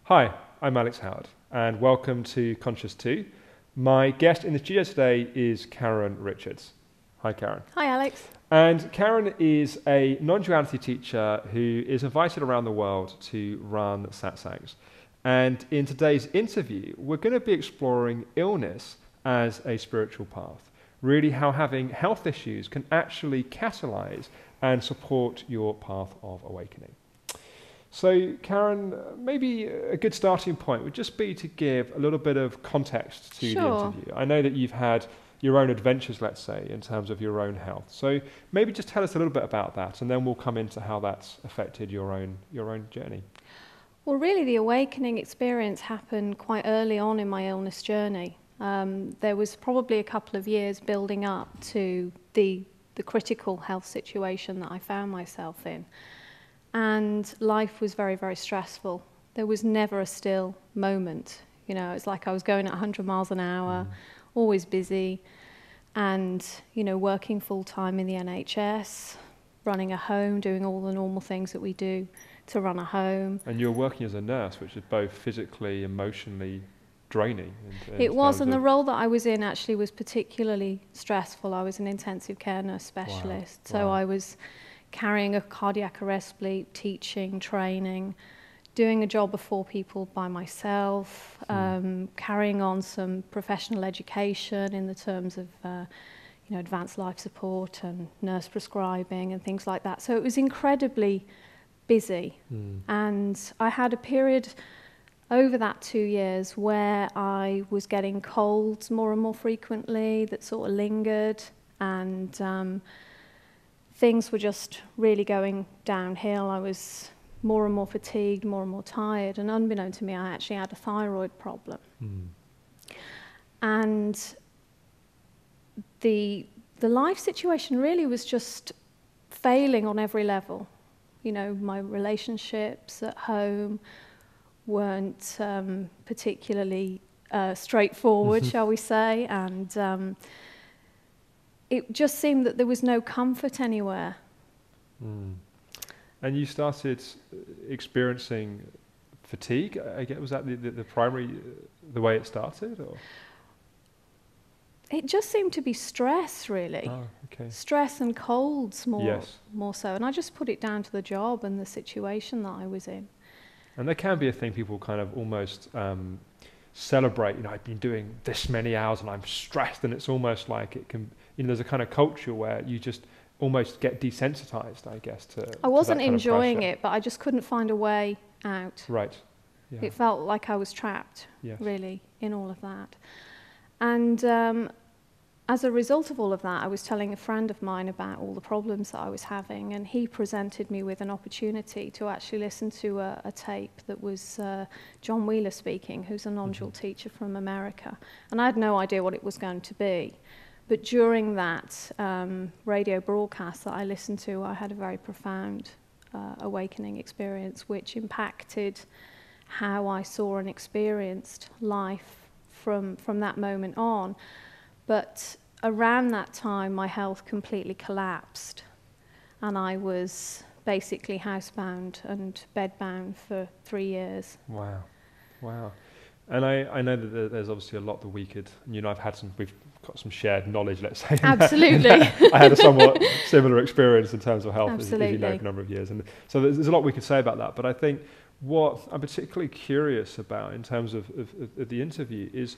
Hi, I'm Alex Howard, and welcome to Conscious 2. My guest in the studio today is Karen Richards. Hi, Karen. Hi, Alex. And Karen is a non-duality teacher who is invited around the world to run satsangs. And in today's interview, we're going to be exploring illness as a spiritual path. Really how having health issues can actually catalyse and support your path of awakening. So, Karen, maybe a good starting point would just be to give a little bit of context to the interview. I know that you've had your own adventures, let's say, in terms of your own health. So maybe just tell us a little bit about that, and then we'll come into how that's affected your own journey. Well, really, the awakening experience happened quite early on in my illness journey. There was probably a couple of years building up to the critical health situation that I found myself in. And life was very, very stressful. There was never a still moment. You know, it's like I was going at 100 miles an hour, always busy, and, you know, working full-time in the NHS, running a home, doing all the normal things that we do to run a home. And you're working as a nurse, which is both physically, emotionally draining. It was, and the role that I was in actually was particularly stressful. I was an intensive care nurse specialist, so I was carrying a cardiac arrest bleep, teaching, training, doing a job of 4 people by myself, carrying on some professional education in the terms of advanced life support and nurse prescribing and things like that. So it was incredibly busy. And I had a period over that 2 years where I was getting colds more and more frequently that sort of lingered, and things were just really going downhill. I was more and more fatigued, more and more tired, and unbeknown to me, I actually had a thyroid problem. And the life situation really was just failing on every level. You know, my relationships at home weren't particularly straightforward, shall we say, and it just seemed that there was no comfort anywhere. And you started experiencing fatigue, I guess. Was that the primary, the way it started? Or? It just seemed to be stress, really. Oh, okay. Stress and colds more so. And I just put it down to the job and the situation that I was in. And there can be a thing people kind of almost celebrate, you know, I've been doing this many hours and I'm stressed, and it's almost like it can, you know, there's a kind of culture where you just almost get desensitized, I guess, to I wasn't enjoying it, but I just couldn't find a way out. Right. Yeah. It felt like I was trapped, really, in all of that. And as a result of all of that, I was telling a friend of mine about all the problems that I was having, and he presented me with an opportunity to actually listen to a tape that was John Wheeler speaking, who's a non-dual teacher from America. And I had no idea what it was going to be. But during that radio broadcast that I listened to, I had a very profound awakening experience, which impacted how I saw and experienced life from that moment on. But around that time, my health completely collapsed, and I was basically housebound and bedbound for 3 years. Wow, wow. And I know that there's obviously a lot that we could, you know, we've got some shared knowledge, let's say. Absolutely. I had a somewhat similar experience in terms of health, as you know, for a number of years. And so there's a lot we could say about that. But I think what I'm particularly curious about in terms of the interview is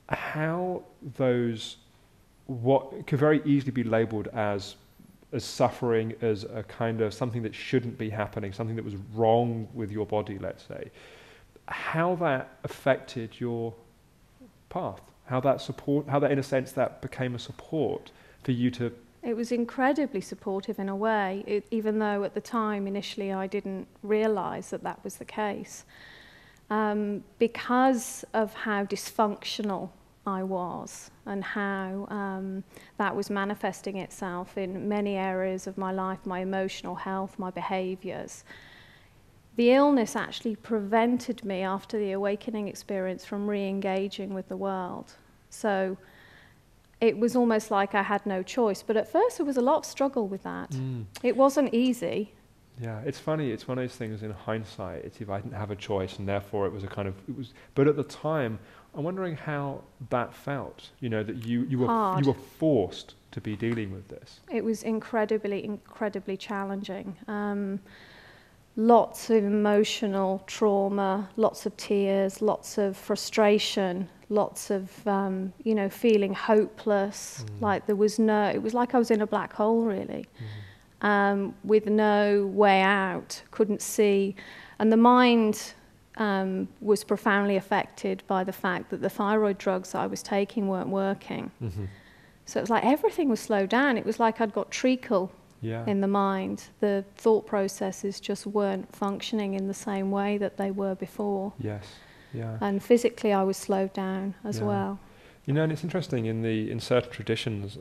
how those, what could very easily be labelled as suffering, as a kind of something that shouldn't be happening, something that was wrong with your body, let's say, how that affected your path, how that in a sense that became a support for you to... It was incredibly supportive in a way, even though at the time initially I didn't realise that that was the case. because of how dysfunctional I was and how that was manifesting itself in many areas of my life, my emotional health, my behaviours. The illness actually prevented me, after the awakening experience, from re-engaging with the world. So it was almost like I had no choice. But at first there was a lot of struggle with that. It wasn't easy. Yeah, it's funny. It's one of those things in hindsight. It's if I didn't have a choice, and therefore it was a kind of But at the time, I'm wondering how that felt. You know, that you were forced to be dealing with this. It was incredibly challenging. Lots of emotional trauma, lots of tears, lots of frustration, lots of feeling hopeless. Like there was it was like I was in a black hole, really. With no way out, couldn't see. And the mind was profoundly affected by the fact that the thyroid drugs that I was taking weren't working. So it was like everything was slowed down. It was like I'd got treacle in the mind. The thought processes just weren't functioning in the same way that they were before. Yes, yeah. And physically I was slowed down as well. You know, and it's interesting, in certain traditions,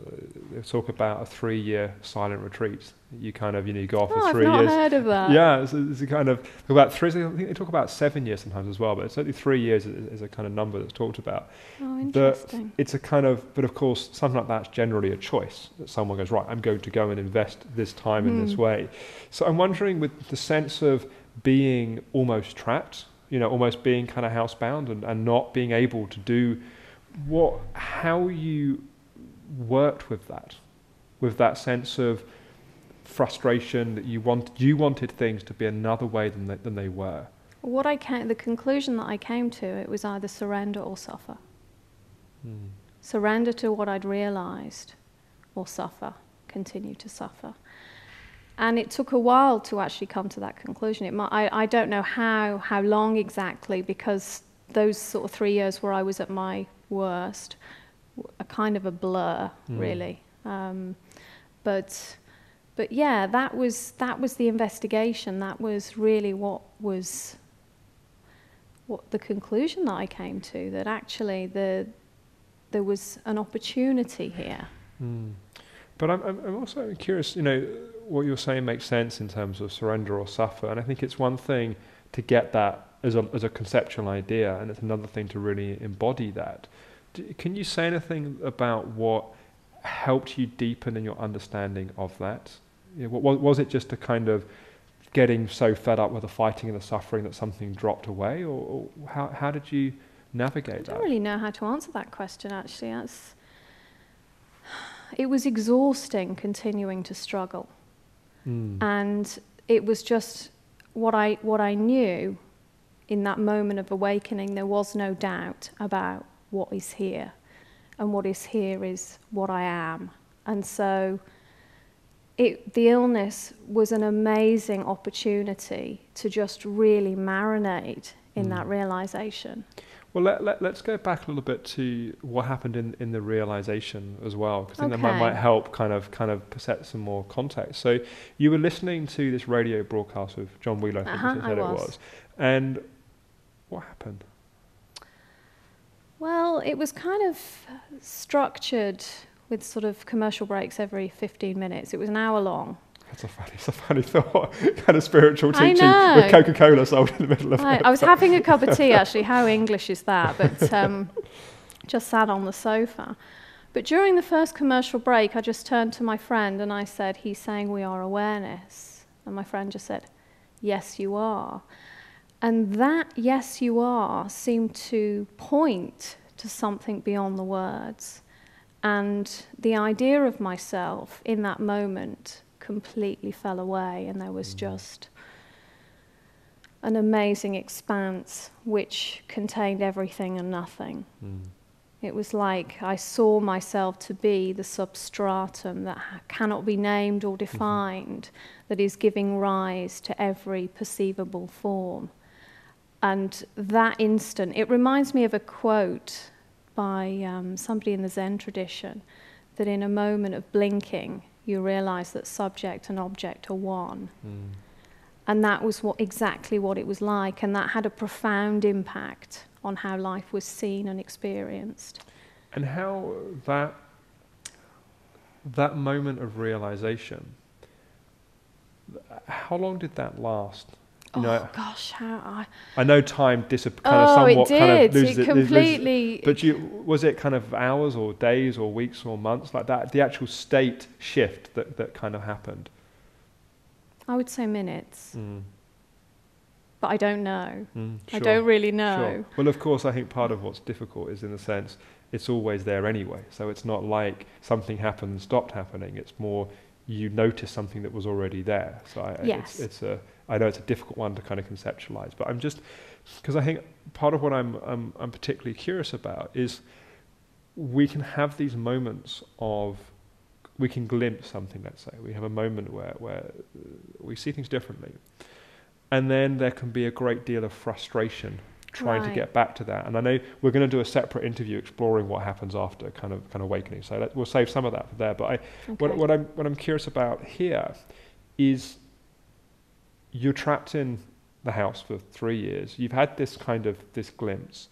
they talk about a 3-year silent retreat. You kind of, you go off for 3 years. I've not heard of that. Yeah, it's a kind of, about 3, I think they talk about 7 years sometimes as well, but certainly 3 years is a kind of number that's talked about. Oh, interesting. It's a kind of, but of course, something like that's generally a choice, that someone goes, right, I'm going to go and invest this time in this way. So I'm wondering, with the sense of being almost trapped, almost being kind of housebound and not being able to do how you worked with that sense of frustration that you wanted things to be another way than they were. The conclusion that I came to, it was either surrender or suffer. Surrender to what I'd realized, or continue to suffer. And it took a while to actually come to that conclusion. I don't know how long exactly, because those sort of 3 years where I was at my worst, a kind of a blur, really. But yeah, that was the investigation. That was really what the conclusion that I came to, that actually there was an opportunity here. But I'm also curious, what you're saying makes sense in terms of surrender or suffer, and I think it's one thing to get that as a conceptual idea, and it's another thing to really embody that. Can you say anything about what helped you deepen in your understanding of that? Was it just a kind of getting so fed up with the fighting and the suffering that something dropped away, or how did you navigate that? I don't really know how to answer that question, actually. It was exhausting continuing to struggle. And it was just what I knew. In that moment of awakening, there was no doubt about what is here. And what is here is what I am. And so the illness was an amazing opportunity to just really marinate in that realization. Well, let's go back a little bit to what happened in the realization as well, because I think that might help kind of set some more context. So you were listening to this radio broadcast with John Wheeler, I think you said it was. And what happened? Well, it was kind of structured with sort of commercial breaks every 15 minutes. It was an hour long. It's a funny thought, kind of spiritual teaching with Coca-Cola sold in the middle of it. I was having a cup of tea, actually. How English is that? But just sat on the sofa. But during the first commercial break, I just turned to my friend and I said, he's saying we are awareness. And my friend just said, yes, you are. And that yes, you are seemed to point to something beyond the words. And the idea of myself in that moment completely fell away, and there was just an amazing expanse which contained everything and nothing. It was like I saw myself to be the substratum that cannot be named or defined, that is giving rise to every perceivable form. And that instant, it reminds me of a quote by somebody in the Zen tradition, that in a moment of blinking, you realize that subject and object are one. And that was exactly what it was like, and that had a profound impact on how life was seen and experienced. And how that moment of realization, how long did that last? You know, gosh, how I know time somewhat it kind of loses it completely. But was it kind of hours or days or weeks or months like that? The actual state shift that kind of happened. I would say minutes. But I don't know. Sure. I don't really know. Sure. Well, of course, I think part of what's difficult is in the sense it's always there anyway. So it's not like something happened and stopped happening. It's more you notice something that was already there. So I know it's a difficult one to kind of conceptualize, but I'm just because I think part of what I'm particularly curious about is we can have these moments of we can glimpse something. Let's say we have a moment where we see things differently. And then there can be a great deal of frustration trying to get back to that. And I know we're going to do a separate interview exploring what happens after kind of awakening. So we'll save some of that for there. But what I'm curious about here is you're trapped in the house for 3 years. You've had this glimpse.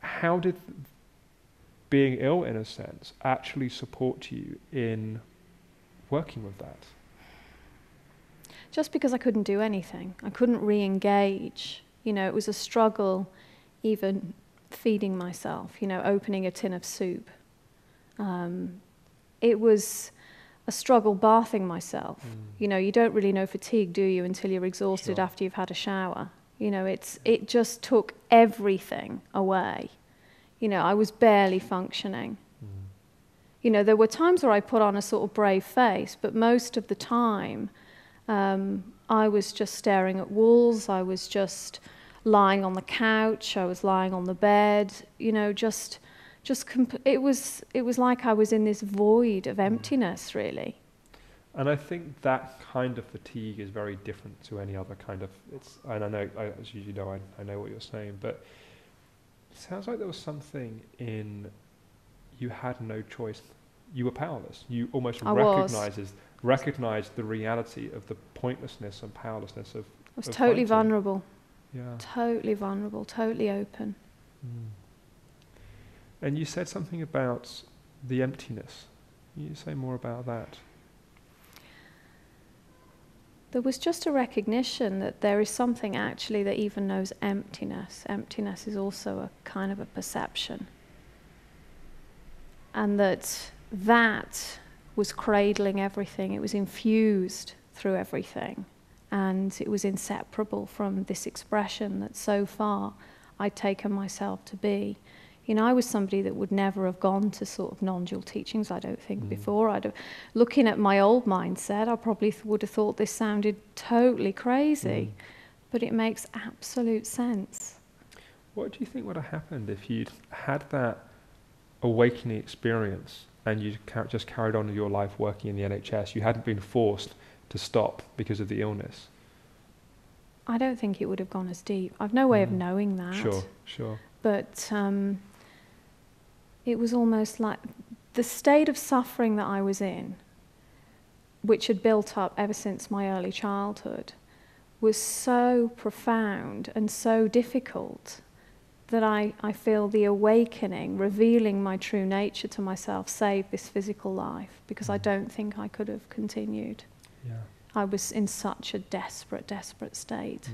How did being ill, in a sense, actually support you in working with that? Just because I couldn't do anything. I couldn't re-engage. You know, it was a struggle even feeding myself, you know, opening a tin of soup. It was a struggle bathing myself. You know, you don't really know fatigue, do you, until you're exhausted after you've had a shower. You know, it just took everything away. You know, I was barely functioning. You know, there were times where I put on a sort of brave face, but most of the time, I was just staring at walls. I was just lying on the couch. I was lying on the bed. You know, it was like I was in this void of emptiness, really. And I think that kind of fatigue is very different to any other kind of. And I know, as you know, I know what you're saying, but it sounds like there was something in you had no choice. You were powerless. You almost recognized the reality of the pointlessness and powerlessness of. I was totally vulnerable. Yeah. Totally vulnerable. Totally open. And you said something about the emptiness. Can you say more about that? There was just a recognition that there is something actually that even knows emptiness. Emptiness is also a kind of a perception. And that was cradling everything. It was infused through everything. And it was inseparable from this expression that so far I'd taken myself to be. You know, I was somebody that would never have gone to sort of non-dual teachings, I don't think, before. Looking at my old mindset, I probably would have thought this sounded totally crazy. But it makes absolute sense. What do you think would have happened if you'd had that awakening experience and you just carried on with your life working in the NHS? You hadn't been forced to stop because of the illness. I don't think it would have gone as deep. I've no way of knowing that. Sure. But it was almost like the state of suffering that I was in, which had built up ever since my early childhood, was so profound and so difficult that I feel the awakening, revealing my true nature to myself, saved this physical life, because I don't think I could have continued. Yeah. I was in such a desperate, desperate state.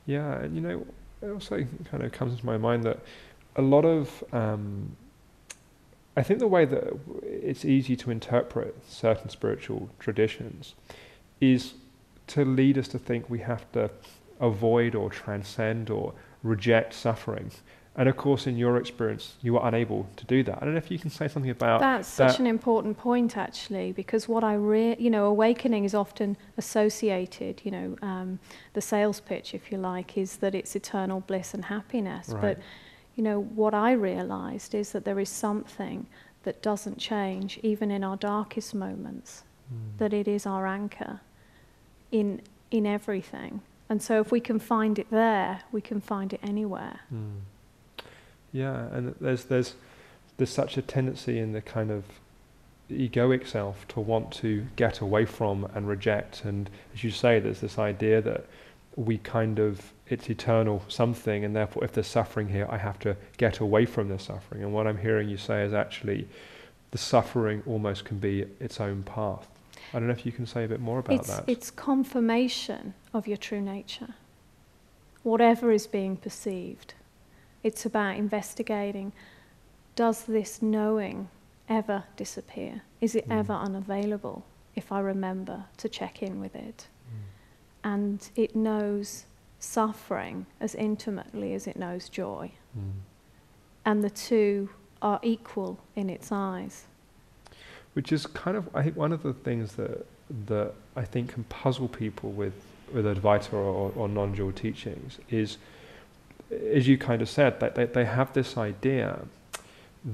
Yeah, and you know, it also kind of comes to my mind that a lot of, I think the way that it's easy to interpret certain spiritual traditions is to lead us to think we have to avoid or transcend or reject suffering. And of course, in your experience, you were unable to do that. I don't know if you can say something about that. That's such an important point, actually, because what awakening is often associated, the sales pitch, if you like, is that it's eternal bliss and happiness. Right. But, what I realized is that there is something that doesn't change, even in our darkest moments, that it is our anchor in everything. And so if we can find it there, we can find it anywhere. Yeah, and there's such a tendency in the kind of egoic self to want to get away from and reject. And as you say, there's this idea that we kind of, it's eternal something, and therefore if there's suffering here, I have to get away from the suffering. And what I'm hearing you say is actually the suffering almost can be its own path. I don't know if you can say a bit more about that. It's confirmation of your true nature. Whatever is being perceived, it's about investigating, does this knowing ever disappear? Is it ever unavailable if I remember to check in with it? And it knows suffering as intimately as it knows joy. And the two are equal in its eyes. Which is kind of, I think, one of the things that I think can puzzle people with Advaita or non-dual teachings is, as you kind of said, that they have this idea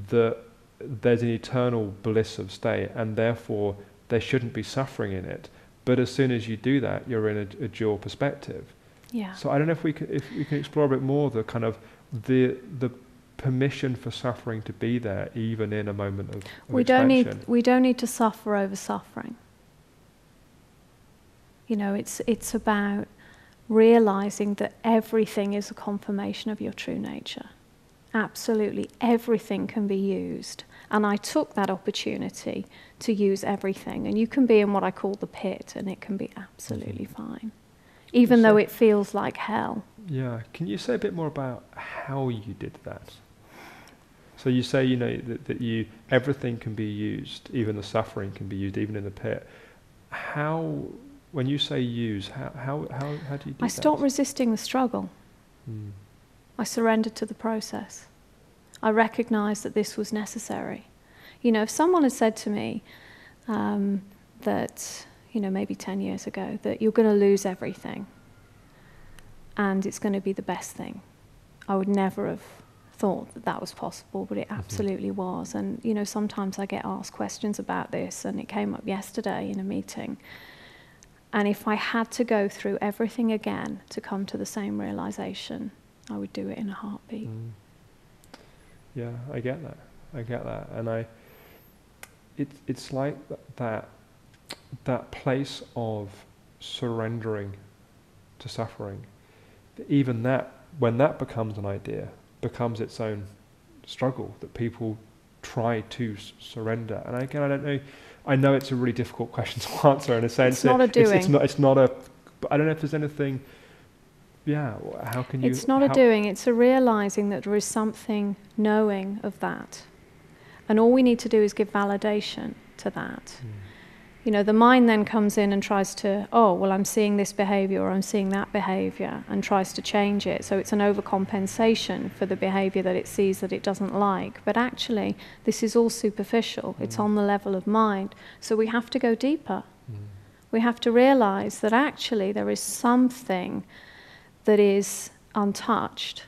that there's an eternal bliss of state, and therefore there shouldn't be suffering in it. But as soon as you do that, you're in a dual perspective. Yeah. So I don't know if we can explore a bit more the kind of the permission for suffering to be there, even in a moment of expansion. We don't need to suffer over suffering. You know, it's about realizing that everything is a confirmation of your true nature. Absolutely everything can be used. And I took that opportunity to use everything. And you can be in what I call the pit, and it can be absolutely fine, even though it feels like hell. Yeah. Can you say a bit more about how you did that? So you say, you know, that everything can be used, even the suffering can be used, even in the pit. How, when you say use, how do you do that? I stopped resisting the struggle. I surrendered to the process. I recognized that this was necessary. You know, if someone had said to me that, you know, maybe 10 years ago, that you're going to lose everything and it's going to be the best thing, I would never have thought that that was possible, but it absolutely was. And, you know, sometimes I get asked questions about this, and it came up yesterday in a meeting. And if I had to go through everything again to come to the same realization, I would do it in a heartbeat. Yeah, I get that. And it's like that place of surrendering to suffering. Even that, when that becomes an idea, becomes its own struggle, that people try to surrender. And again, I don't know, I know it's a really difficult question to answer in a sense. It's not a doing. It's not a, but I don't know if there's anything, how can you... It's not a doing, it's a realizing that there is something knowing of that. And all we need to do is give validation to that. You know, the mind then comes in and tries to, oh, well, I'm seeing this behavior or I'm seeing that behavior, and tries to change it. So it's an overcompensation for the behavior that it sees that it doesn't like. But actually, this is all superficial. It's on the level of mind. So we have to go deeper. We have to realize that actually there is something that is untouched,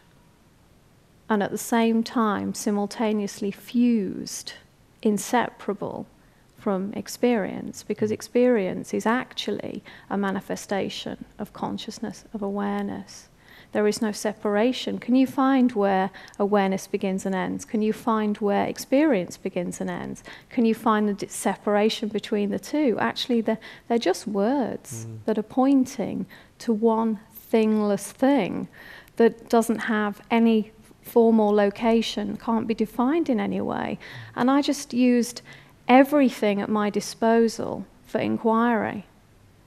and at the same time simultaneously fused, inseparable from experience, because experience is actually a manifestation of consciousness, of awareness. There is no separation. Can you find where awareness begins and ends? Can you find where experience begins and ends? Can you find the separation between the two? Actually, they're just words that are pointing to one thingless thing that doesn't have any form or location, can't be defined in any way. And I just used everything at my disposal for inquiry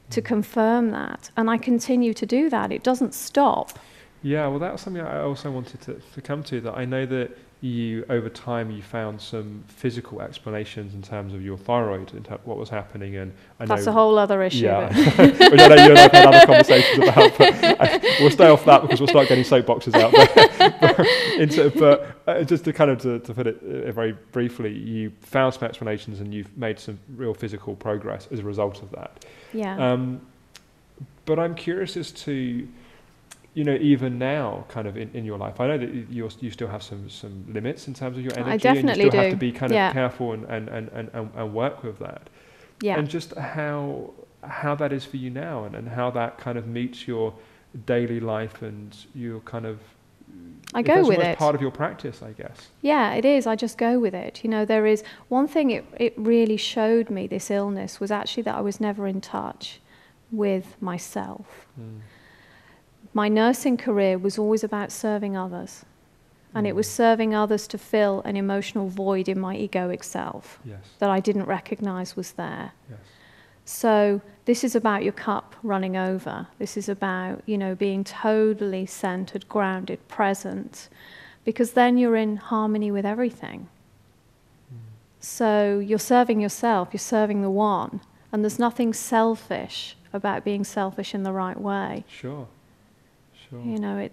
to confirm that. And I continue to do that. It doesn't stop. Yeah, well, that's something I also wanted to come to, that I know that you, over time, you found some physical explanations in terms of your thyroid, in what was happening, and I know... That's a whole other issue. Yeah, which I know you and I've had other conversations about, but we'll stay off that because we'll start getting soapboxes out. But just to kind of to put it very briefly, you found some explanations and you've made some real physical progress as a result of that. Yeah. But I'm curious as to, you know, even now, kind of in your life, I know that you still have some limits in terms of your energy. I definitely and you still do. have to be kind of careful and work with that. Yeah. And just how that is for you now, and how that kind of meets your daily life and your kind of... I go with it. It's part of your practice, I guess. Yeah, it is. I just go with it. You know, there is one thing it really showed me, this illness, was actually that I was never in touch with myself. My nursing career was always about serving others. And it was serving others to fill an emotional void in my egoic self that I didn't recognize was there. Yes. So this is about your cup running over. This is about, you know, being totally centered, grounded, present, because then you're in harmony with everything. So you're serving yourself, you're serving the one, and there's nothing selfish about being selfish in the right way. Sure. You know, it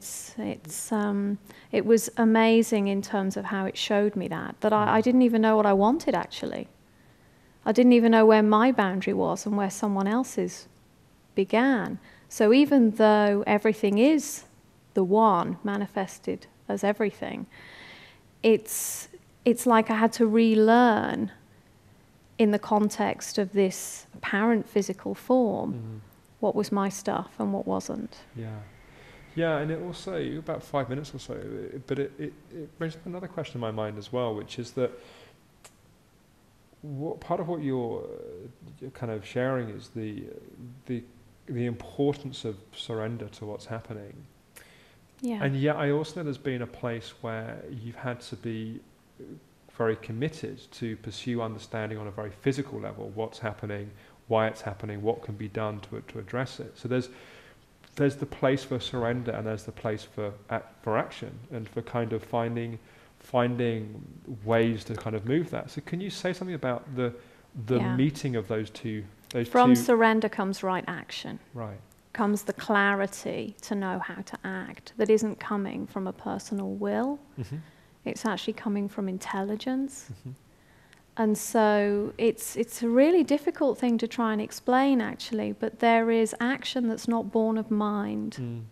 was amazing in terms of how it showed me that I didn't even know what I wanted, actually. I didn't even know where my boundary was and where someone else's began. So even though everything is the one manifested as everything, it's like I had to relearn in the context of this apparent physical form what was my stuff and what wasn't. Yeah, and it also, about 5 minutes or so, but it brings up another question in my mind as well, which is that part of what you're kind of sharing is the importance of surrender to what's happening. Yeah. And yet I also know there's been a place where you've had to be very committed to pursue understanding on a very physical level what's happening, why it's happening, what can be done to address it. So there's the place for surrender, and there's the place for action, and for kind of finding ways to kind of move that. So can you say something about the meeting of those two? From surrender comes right action. Right. Comes the clarity to know how to act that isn't coming from a personal will. It's actually coming from intelligence. And so it's a really difficult thing to try and explain, actually, but there is action that's not born of mind.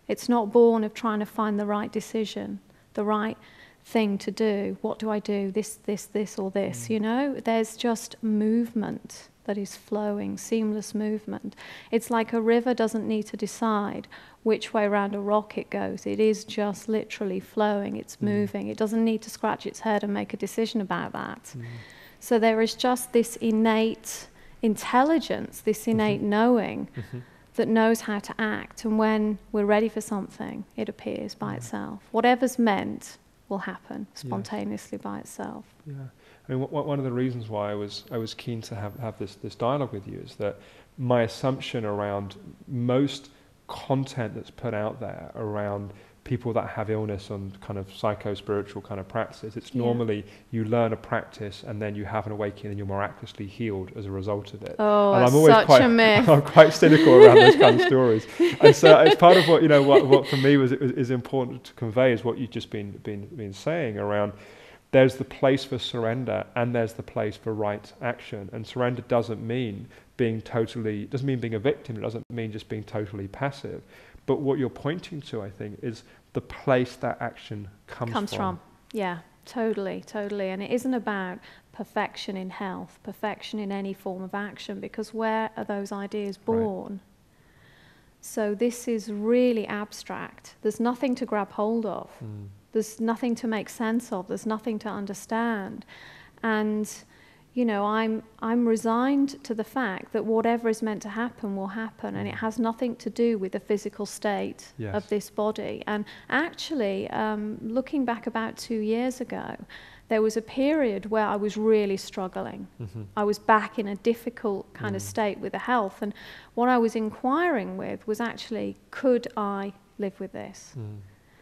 It's not born of trying to find the right decision, the right thing to do. What do I do? This, or this, you know? There's just movement that is flowing, seamless movement. It's like a river doesn't need to decide which way around a rock it goes. It is just literally flowing, it's moving. It doesn't need to scratch its head and make a decision about that. So there is just this innate intelligence, this innate knowing that knows how to act, and when we're ready for something, it appears by itself. Whatever's meant will happen spontaneously by itself. Yeah. I mean, one of the reasons why I was keen to have this dialogue with you is that my assumption around most content that's put out there around people that have illness on kind of psycho-spiritual kind of practices, it's normally you learn a practice and then you have an awakening and you're miraculously healed as a result of it. Oh, and that's such a myth. I'm quite cynical around those kind of stories. And so it's part of what, you know, what for me is important to convey is what you've just been saying around. There's the place for surrender and there's the place for right action. And surrender doesn't mean being a victim. It doesn't mean just being totally passive. But what you're pointing to, I think, is the place that action comes from. Yeah, totally. And it isn't about perfection in health, perfection in any form of action, because where are those ideas born? Right. So this is really abstract. There's nothing to grab hold of. There's nothing to make sense of. There's nothing to understand. And, you know, I'm resigned to the fact that whatever is meant to happen will happen, and it has nothing to do with the physical state of this body. And actually, looking back about 2 years ago, there was a period where I was really struggling. I was back in a difficult kind of state with the health. And what I was inquiring with was actually, could I live with this?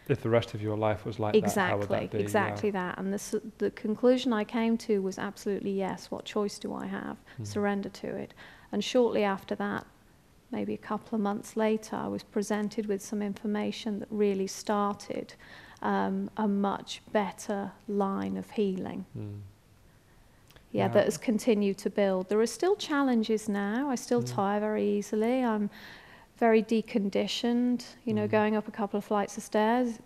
If the rest of your life was like that, how would that be? Exactly that. And the conclusion I came to was absolutely yes. What choice do I have? Surrender to it. And shortly after that, maybe a couple of months later, I was presented with some information that really started a much better line of healing. That has continued to build. There are still challenges now. I still tire very easily. I'm very deconditioned, you know, going up a couple of flights of stairs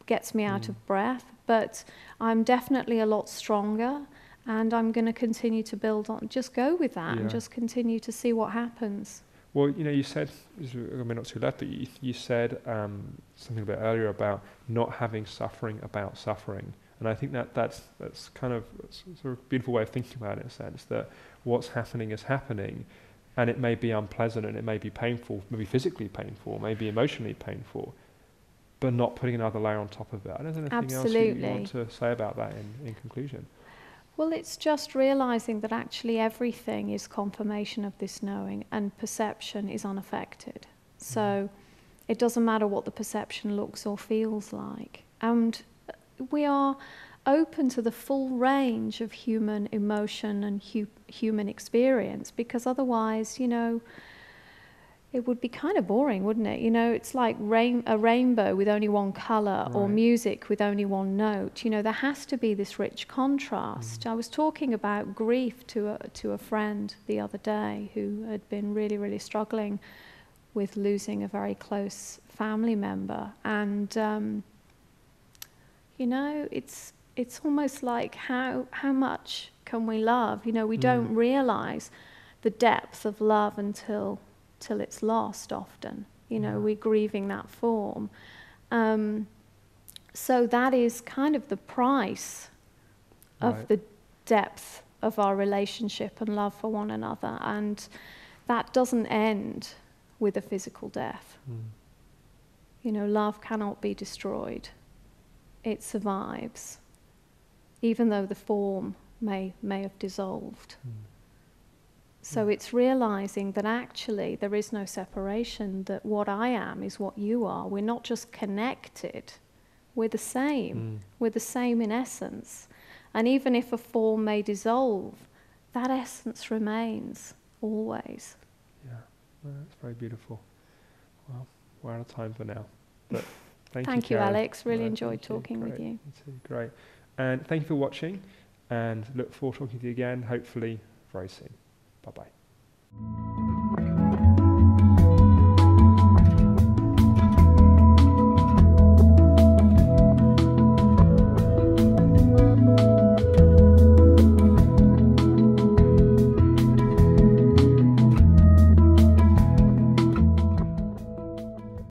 gets me out of breath, but I'm definitely a lot stronger, and I'm going to continue to build on, just go with that and just continue to see what happens. Well, you said, I mean, not too late, but you said something a bit earlier about not having suffering about suffering. And I think that's kind of sort of a beautiful way of thinking about it, in a sense, that what's happening is happening, and it may be unpleasant, and it may be painful, maybe physically painful, maybe emotionally painful, but not putting another layer on top of it. I don't know anything Absolutely. else you want to say about that in conclusion. Well, it's just realizing that actually everything is confirmation of this knowing, and perception is unaffected. So it doesn't matter what the perception looks or feels like. And we are open to the full range of human emotion and human experience, because otherwise, it would be kind of boring, wouldn't it? It's like a rainbow with only one colour, right, or music with only one note. There has to be this rich contrast. I was talking about grief to a friend the other day who had been really, really struggling with losing a very close family member. And, it's almost like how much can we love? We don't realise the depth of love until it's lost often. We're grieving that form. So that is kind of the price of the depth of our relationship and love for one another. And that doesn't end with a physical death. Love cannot be destroyed. It survives, even though the form may have dissolved. So it's realizing that actually there is no separation, that what I am is what you are. We're not just connected, we're the same. We're the same in essence. And even if a form may dissolve, that essence remains always. Yeah, well, that's very beautiful. Well, we're out of time for now. But thank you, Alex. Really enjoyed talking with you. Great. And thank you for watching, and look forward to talking to you again, hopefully very soon. Bye-bye.